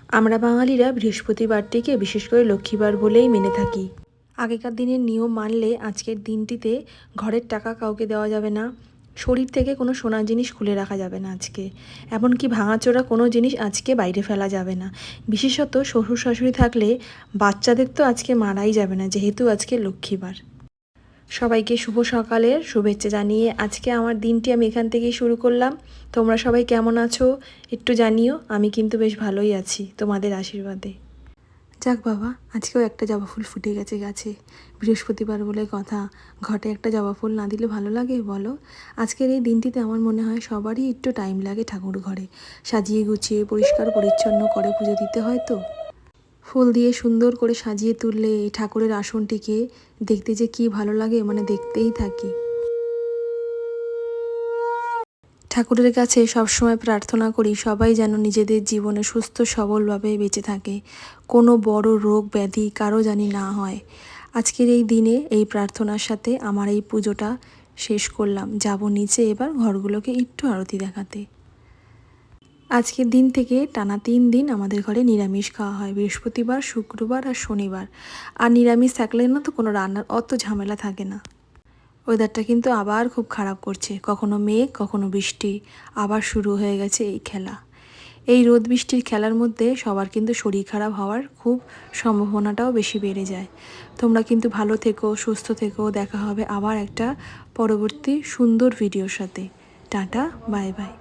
আমরা বাঙালিরা বৃহস্পতিবারটিকে বিশেষ করে লক্ষ্মীবার বলেই মেনে থাকি। আগেকার দিনের নিয়ম মানলে আজকের দিনটিতে ঘরের টাকা কাউকে দেওয়া যাবে না, শরীর থেকে কোনো সোনার জিনিস খুলে রাখা যাবে না আজকে, এমনকি ভাঙাচোরা কোনো জিনিস আজকে বাইরে ফেলা যাবে না। বিশেষত শ্বশুর শাশুড়ি থাকলে বাচ্চাদের তো আজকে মারাই যাবে না, যেহেতু আজকে লক্ষ্মীবার। সবাইকে শুভ সকালের শুভেচ্ছা জানিয়ে আজকে আমার দিনটি আমি এখান থেকেই শুরু করলাম। তোমরা সবাই কেমন আছো একটু জানিও। আমি কিন্তু বেশ ভালোই আছি তোমাদের আশীর্বাদে। যাক বাবা, আজকেও একটা জবা ফুল ফুটে গেছে গাছে। বৃহস্পতিবার বলে কথা, ঘটে একটা জবা ফুল না দিলে ভালো লাগে বলো? আজকের এই দিনটিতে আমার মনে হয় সবারই একটু টাইম লাগে ঠাকুর ঘরে সাজিয়ে গুছিয়ে পরিষ্কার পরিচ্ছন্ন করে পুজো দিতে হয়। তো ফুল দিয়ে সুন্দর করে সাজিয়ে তুললে এই ঠাকুরের আসনটিকে দেখতে যে কি ভালো লাগে, মানে দেখতেই থাকি। ঠাকুরের কাছে সবসময় প্রার্থনা করি সবাই যেন নিজেদের জীবনে সুস্থ সবলভাবে বেঁচে থাকে, কোনো বড় রোগ ব্যাধি কারো জানি না হয়। আজকের এই দিনে এই প্রার্থনার সাথে আমার এই পুজোটা শেষ করলাম। যাব নিচে এবার ঘরগুলোকে একটু আরতি দেখাতে। আজকের দিন থেকে টানা 3 দিন আমাদের ঘরে নিরামিষ খাওয়া হয়, বৃহস্পতিবার, শুক্রবার আর শনিবার। আর নিরামিষ থাকলে না তো কোনো রান্নার অত ঝামেলা থাকে না। ওয়েদারটা কিন্তু আবার খুব খারাপ করছে, কখনো মেঘ কখনো বৃষ্টি, আবার শুরু হয়ে গেছে এই খেলা। এই রোদ বৃষ্টির খেলার মধ্যে সবার কিন্তু শরীর খারাপ হওয়ার খুব সম্ভাবনাটাও বেশি বেড়ে যায়। তোমরা কিন্তু ভালো থেকো, সুস্থ থেকো। দেখা হবে আবার একটা পরবর্তী সুন্দর ভিডিওর সাথে। Tata, bye bye.